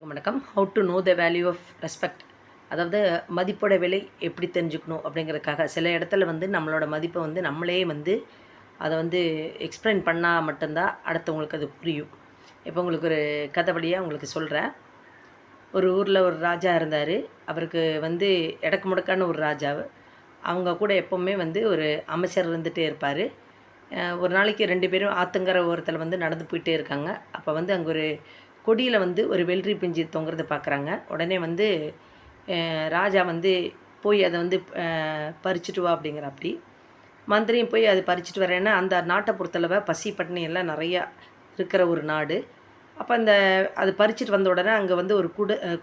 வணக்கம். How to know the value of respect. அதாவது மதிப்போட விலை எப்படி தெரிஞ்சுக்கணும் அப்படிங்கிறதுக்காக சில இடத்துல நம்மளோட மதிப்பை நம்மளே அதை எக்ஸ்பிளைன் பண்ணால் மட்டும்தான் அடுத்தவங்களுக்கு அது புரியும். இப்போ உங்களுக்கு ஒரு கதை வழியாக உங்களுக்கு சொல்கிறேன். ஒரு ஊரில் ஒரு ராஜா இருந்தார். அவருக்கு எடக்கு முடக்கான ஒரு ராஜா. அவங்க கூட எப்போவுமே ஒரு அமைச்சர் இருந்துகிட்டே இருப்பார். ஒரு நாளைக்கு 2 பேரும் ஆத்தங்கரை ஓரத்தில் நடந்து போயிட்டே இருக்காங்க. அப்போ அங்கே ஒரு கொடியில் ஒரு வெள்ளரி பிஞ்சு தொங்குறத பார்க்குறாங்க. உடனே ராஜா போய் அதை பறிச்சுட்டு வா அப்படிங்கிறாப்படி. மந்திரியும் போய் அதை பறிச்சுட்டு வரேன்னா அந்த நாட்டை பொறுத்தளவு பசி பட்டினி எல்லாம் நிறையா இருக்கிற ஒரு நாடு. அப்போ அது பறிச்சுட்டு வந்த உடனே அங்கே ஒரு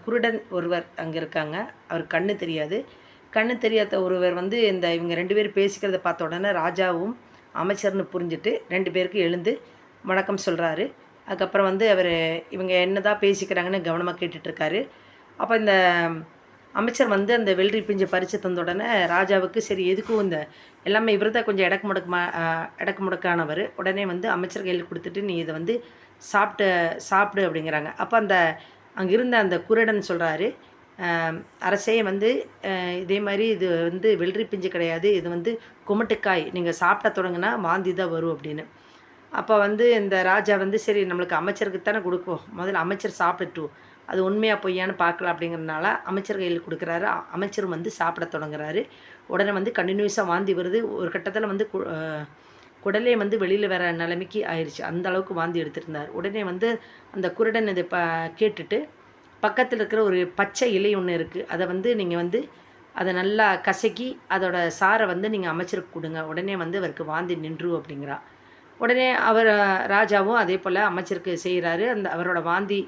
குருடன் ஒருவர் அங்கே இருக்காங்க. அவருக்கு கண்ணு தெரியாது. கண்ணு தெரியாத ஒருவர் இவங்க 2 பேரும் பேசிக்கிறத பார்த்த உடனே ராஜாவும் அமைச்சர்னு புரிஞ்சுட்டு 2 பேருக்கு எழுந்து வணக்கம் சொல்கிறாரு. அதுக்கப்புறம் அவர் இவங்க என்ன தான் பேசிக்கிறாங்கன்னு கவனமாக கேட்டுட்ருக்காரு. அப்போ இந்த அமைச்சர் அந்த வெள்ளரி பிஞ்சை பறித்து தந்த உடனே ராஜாவுக்கு சரி எதுக்கும் எல்லாமே இவர் தான் கொஞ்சம் இடக்கு முடக்கானவர். உடனே அமைச்சர் கையில் கொடுத்துட்டு நீ இதை சாப்பிடு அப்படிங்கிறாங்க. அப்போ அங்கே இருந்த அந்த குருடன் சொல்கிறாரு, அரசே இதே மாதிரி இது வெள்ளரி பிஞ்சு கிடையாது, இது குமட்டுக்காய், நீங்கள் சாப்பிட தொடங்குனா வாந்தி தான் வரும் அப்படின்னு. அப்போ இந்த ராஜா சரி நம்மளுக்கு அமைச்சருக்கு தானே கொடுப்போம், முதல்ல அமைச்சர் சாப்பிட்டுட்டு அது உண்மையாக பொய்யான்னு பார்க்கலாம் அப்படிங்கிறதுனால அமைச்சர் கையில் கொடுக்குறாரு. அமைச்சரும் சாப்பிட தொடங்குறாரு. உடனே கண்டினியூஸாக வாந்தி வருது. ஒரு கட்டத்தில் குடலே வெளியில் வர நிலைமைக்கு ஆயிடுச்சு. அந்த அளவுக்கு வாந்தி எடுத்துருந்தார். உடனே அந்த குருடன் இதை கேட்டுட்டு பக்கத்தில் இருக்கிற ஒரு பச்சை இலை ஒன்று இருக்குது, அதை நீங்கள் அதை நல்லா கசக்கி அதோட சாரை நீங்கள் அமைச்சருக்கு கொடுங்க, உடனே அவருக்கு வாந்தி நின்று அப்படிங்கிறா. உடனே அவர் ராஜாவும் அதே போல் அமைச்சருக்கு செய்கிறாரு. அவரோட வாந்தி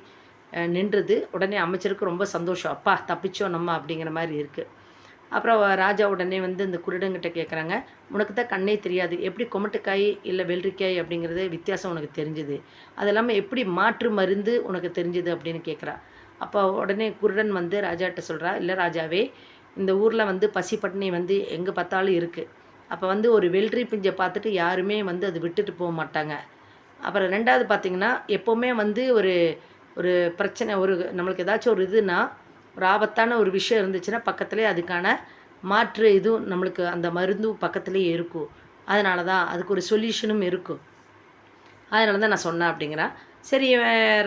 நின்றுது. உடனே அமைச்சருக்கு ரொம்ப சந்தோஷம், அப்பா தப்பிச்சோம் நம்ம அப்படிங்கிற மாதிரி இருக்குது. அப்புறம் ராஜா உடனே இந்த குருடங்கிட்ட கேட்குறாங்க, உனக்கு தான் கண்ணே தெரியாது, எப்படி கொமட்டுக்காய் இல்லை வெள்ளரிக்காய் அப்படிங்கிறது வித்தியாசம் உனக்கு தெரிஞ்சுது, அது இல்லாமல் எப்படி மாற்று மருந்து உனக்கு தெரிஞ்சுது அப்படின்னு கேட்குறா. அப்போ உடனே குருடன் ராஜாட்ட சொல்கிறா, இல்லை ராஜாவே, இந்த ஊரில் பசி பட்டினி எங்கே பார்த்தாலும் இருக்குது. அப்போ ஒரு வெள்ளரி பிஞ்சை பார்த்துட்டு யாருமே அது விட்டுட்டு போக மாட்டாங்க. அப்புறம் 2வது பார்த்திங்கன்னா, எப்போவுமே ஒரு ஒரு பிரச்சனை, நம்மளுக்கு ஏதாச்சும் ஒரு இதுனா, ஒரு ஆபத்தான ஒரு விஷயம் இருந்துச்சுன்னா பக்கத்துலேயே அதுக்கான மாற்று இதுவும் நம்மளுக்கு அந்த மருந்தும் பக்கத்துலேயே இருக்கும். அதனால தான் அதுக்கு ஒரு சொல்யூஷனும் இருக்கும். அதனால தான் நான் சொன்னேன் அப்படிங்கிறா. சரி,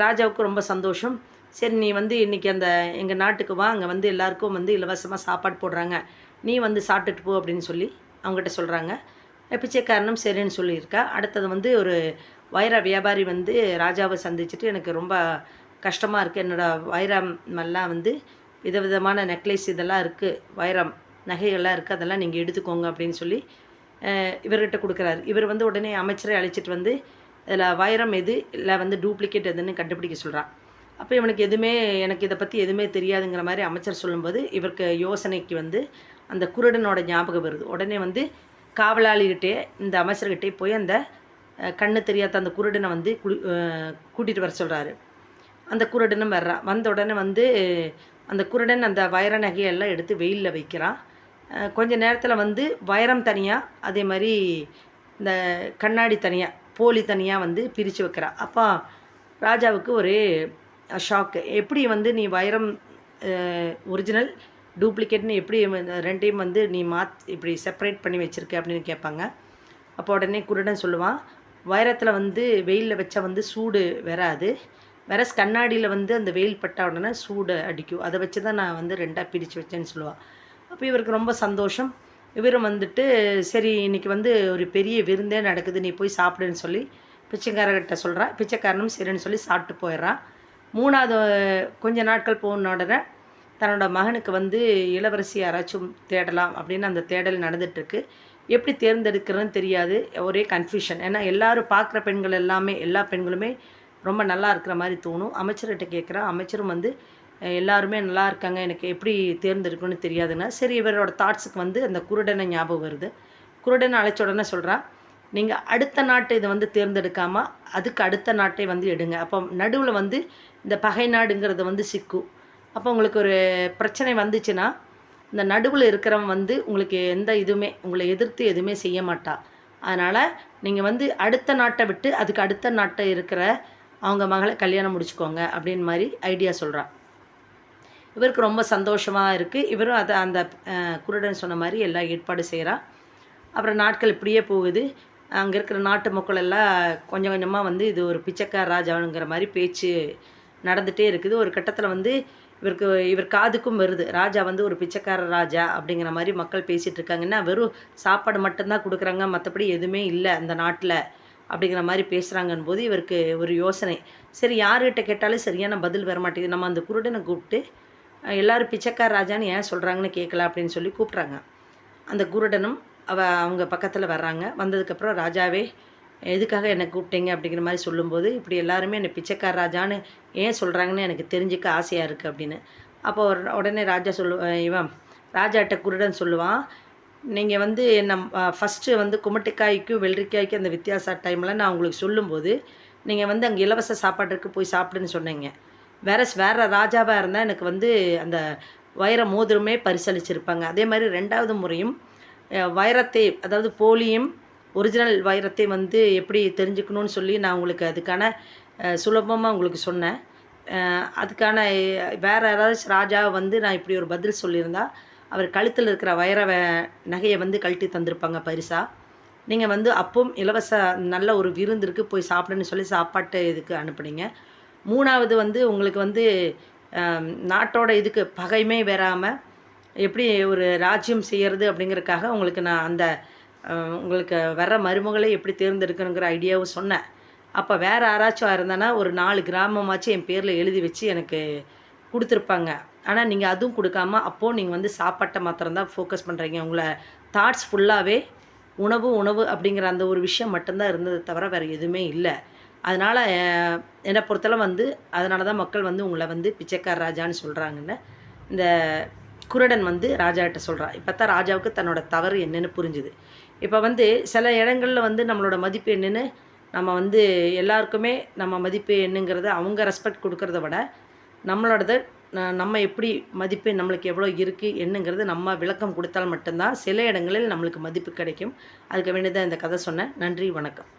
ராஜாவுக்கு ரொம்ப சந்தோஷம். சரி நீ இன்றைக்கி எங்கள் நாட்டுக்கு வா, அங்கே எல்லாருக்கும் இலவசமாக சாப்பாடு போடுறாங்க, நீ சாப்பிட்டுட்டு போ அப்படின்னு சொல்லி அவங்ககிட்ட சொல்கிறாங்க. பிச்சைக்காரனும் சரின்னு சொல்லியிருக்கா. அடுத்தது ஒரு வைர வியாபாரி ராஜாவை சந்திச்சுட்டு, எனக்கு ரொம்ப கஷ்டமாக இருக்குது, என்னோடய வைரமெல்லாம் விதவிதமான நெக்லஸ் இதெல்லாம் இருக்குது, வைரம் நகைகள்லாம் இருக்குது, அதெல்லாம் நீங்கள் எடுத்துக்கோங்க அப்படின்னு சொல்லி இவர்கிட்ட கொடுக்குறாரு. இவர் உடனே அமைச்சரை அழைச்சிட்டு இதில் வைரம் எது இல்லை டூப்ளிகேட் எதுன்னு கண்டுபிடிக்க சொல்கிறான். அப்போ இவனுக்கு எனக்கு இதை பற்றி எதுவுமே தெரியாதுங்கிற மாதிரி அமைச்சர் சொல்லும்போது இவருக்கு யோசனைக்கு அந்த குருடனோட ஞாபகம் வருது. உடனே காவலாளிகிட்டே இந்த அமைச்சர்கிட்டே போய் அந்த கண்ணு தெரியாத அந்த குருடனை கூட்டிகிட்டு வர சொல்கிறாரு. அந்த குருடனும் வர்றான். வந்த உடனே அந்த குருடன் அந்த வைர நகையெல்லாம் எடுத்து வெயிலில் வைக்கிறான். கொஞ்ச நேரத்தில் வைரம் தனியாக, அதே மாதிரி இந்த கண்ணாடி தனியாக, போலி தனியாக பிரித்து வைக்கிறான். அப்போ ராஜாவுக்கு ஒரே ஷாக்கு, எப்படி நீ வைரம் ஒரிஜினல் டூப்ளிகேட்னு எப்படி 2டையும் நீ இப்படி செப்பரேட் பண்ணி வச்சுருக்க அப்படின்னு கேட்பாங்க. அப்போ உடனே குருடன் சொல்லுவான், வைரத்தில் வெயிலில் வச்சா சூடு வராது, வேற கண்ணாடியில் அந்த வெயில் பட்ட உடனே சூடு அடிக்கும், அதை வச்சு தான் நான் 2ஆக பிரித்து வச்சேன்னு சொல்லுவாள். அப்போ இவருக்கு ரொம்ப சந்தோஷம். இவரும் சரி இன்றைக்கி ஒரு பெரிய விருந்தே நடக்குது, நீ போய் சாப்பிடுன்னு சொல்லி பிச்சைக்காரர்கிட்ட சொல்கிறான். பிச்சைக்காரனும் சரின்னு சொல்லி சாப்பிட்டு போயிடுறான். 3வது கொஞ்ச நாட்கள் போன உடனே தன்னோட மகனுக்கு இளவரசி யாராச்சும் தேடலாம் அப்படின்னு அந்த தேடல் நடந்துகிட்ருக்கு. எப்படி தேர்ந்தெடுக்கிறதுன்னு தெரியாது, ஒரே கன்ஃபியூஷன். ஏன்னா எல்லோரும் பார்க்குற பெண்கள் எல்லா பெண்களுமே ரொம்ப நல்லா இருக்கிற மாதிரி தோணும். அமைச்சர்கிட்ட கேட்குறா. அமைச்சரும் எல்லாருமே நல்லா இருக்காங்க, எனக்கு எப்படி தேர்ந்தெடுக்கணும்னு தெரியாதுன்னா, சரி இவரோட தாட்ஸுக்கு அந்த குருடனை ஞாபகம் வருது. குருடனை அழைச்ச உடனே சொல்கிறா, நீங்கள் அடுத்த நாட்டை இதை தேர்ந்தெடுக்காமல் அதுக்கு அடுத்த நாட்டை எடுங்க. அப்போ நடுவில் இந்த பகை நாடுங்கிறது சிக்கும். அப்போ உங்களுக்கு ஒரு பிரச்சனை வந்துச்சுன்னா இந்த நடுவில் இருக்கிறவன் உங்களுக்கு எந்த இதுவுமே உங்களை எதிர்த்து எதுவுமே செய்ய மாட்டா. அதனால் நீங்கள் அடுத்த நாட்டை விட்டு அதுக்கு அடுத்த நாட்டை இருக்கிற அவங்க மகளை கல்யாணம் முடிச்சுக்கோங்க அப்படின்னு மாதிரி ஐடியா சொல்கிறான். இவருக்கு ரொம்ப சந்தோஷமாக இருக்குது. இவரும் அதை அந்த குருடன் சொன்ன மாதிரி எல்லாம் ஏற்பாடு செய்கிறா. அப்புறம் நாட்கள் இப்படியே போகுது. அங்கே இருக்கிற நாட்டு மக்கள் எல்லாம் கொஞ்சம் கொஞ்சமாக வந்து இது ஒரு பிச்சைக்கார ராஜாங்கிற மாதிரி பேச்சு நடந்துகிட்டே இருக்குது. ஒரு கட்டத்தில் வந்து இவர் காதுக்கும் வருது, ராஜா வந்து ஒரு பிச்சைக்கார ராஜா அப்படிங்கிற மாதிரி மக்கள் பேசிகிட்டு இருக்காங்கன்னா, வெறும் சாப்பாடு மட்டும்தான் கொடுக்குறாங்க, மற்றபடி எதுவுமே இல்லை அந்த நாட்டில் அப்படிங்கிற மாதிரி பேசுகிறாங்கன்னு போது இவருக்கு ஒரு யோசனை. சரி, யார்கிட்ட கேட்டாலும் சரியான பதில் வர மாட்டேங்குது, நம்ம அந்த குருடனை கூப்பிட்டு எல்லோரும் பிச்சைக்கார ராஜான்னு ஏன் சொல்கிறாங்கன்னு கேட்கல அப்படின்னு சொல்லி கூப்பிட்றாங்க. அந்த குருடனும் அவங்க பக்கத்தில் வர்றாங்க. வந்ததுக்கப்புறம், ராஜாவே எதுக்காக என்னை கூப்பிட்டீங்க அப்படிங்கிற மாதிரி சொல்லும்போது, இப்படி எல்லாருமே என்னை பிச்சைக்கார ராஜான்னு ஏன் சொல்கிறாங்கன்னு எனக்கு தெரிஞ்சுக்க ஆசையாக இருக்குது அப்படின்னு. அப்போ உடனே ராஜா இவன் ராஜாட்ட குருடன் சொல்லுவான், நீங்கள் வந்து என்ன ஃபஸ்ட்டு வந்து குமட்டிக்காய்க்கும் வெள்ளரிக்காய்க்கும் அந்த வித்தியாச டைமில் நான் உங்களுக்கு சொல்லும்போது, நீங்கள் வந்து அங்கே இலவச சாப்பாட்டுக்கு போய் சாப்பிடுன்னு சொன்னீங்க. வேறு ராஜாவாக இருந்தால் எனக்கு வந்து அந்த வைர மோதிரமே பரிசளிச்சிருப்பாங்க. அதே மாதிரி 2வது முறையும் வைரத்தை, அதாவது போலியும் ஒரிஜினல் வைரத்தை வந்து எப்படி தெரிஞ்சுக்கணும்னு சொல்லி நான் உங்களுக்கு அதுக்கான சுலபமாக உங்களுக்கு சொன்னேன். அதுக்கான வேறு யாராவது ராஜா வந்து நான் இப்படி ஒரு பதில் சொல்லியிருந்தா, அவர் கழுத்தில் இருக்கிற வைர நகையை வந்து கழட்டி தந்திருப்பாங்க பரிசா. நீங்கள் வந்து அப்பவும் இலவச நல்ல ஒரு விருந்திற்கு போய் சாப்பிடுன்னு சொல்லி சாப்பாட்டு இதுக்கு அனுப்புனீங்க. 3வது வந்து உங்களுக்கு வந்து நாட்டோட இதுக்கு பகைமை வராமல் எப்படி ஒரு ராஜ்யம் செய்கிறது அப்படிங்கிறதுக்காக உங்களுக்கு நான் அந்த உங்களுக்கு வர்ற மருமகளை எப்படி தேர்ந்தெடுக்கணுங்கிற ஐடியாவும் சொன்னேன். அப்போ வேறு யாராச்சும் இருந்தேன்னா ஒரு 4 கிராமமாச்சும் என் பேரில் எழுதி வச்சு எனக்கு கொடுத்துருப்பாங்க. ஆனால் நீங்கள் அதுவும் கொடுக்காம அப்போது நீங்கள் வந்து சாப்பாட்டை மாத்திரம் தான் ஃபோக்கஸ் பண்ணுறீங்க. உங்களை தாட்ஸ் ஃபுல்லாகவே உணவு அப்படிங்கிற அந்த ஒரு விஷயம் மட்டும்தான் இருந்தது தவிர வேறு எதுவுமே இல்லை. அதனால் என்னை பொறுத்தளவு வந்து அதனால தான் மக்கள் வந்து உங்களை வந்து பிச்சைக்கார ராஜான்னு சொல்கிறாங்கன்னு இந்த குருடன் வந்து ராஜாகிட்ட சொல்கிறான். இப்போ தான் ராஜாவுக்கு தன்னோட தவறு என்னென்னு புரிஞ்சுது. இப்போ வந்து சில இடங்களில் வந்து நம்மளோட மதிப்பு என்னென்னு நம்ம வந்து எல்லாருக்குமே நம்ம மதிப்பு என்னங்கிறத அவங்க ரெஸ்பெக்ட் கொடுக்கறத விட நம்மளோடது நம்ம எப்படி மதிப்பு நம்மளுக்கு எவ்வளோ இருக்குது என்னங்கிறது நம்ம விளக்கம் கொடுத்தால் மட்டும்தான் சில இடங்களில் நம்மளுக்கு மதிப்பு கிடைக்கும். அதுக்கு வேண்டியதான் இந்த கதை சொன்னேன். நன்றி, வணக்கம்.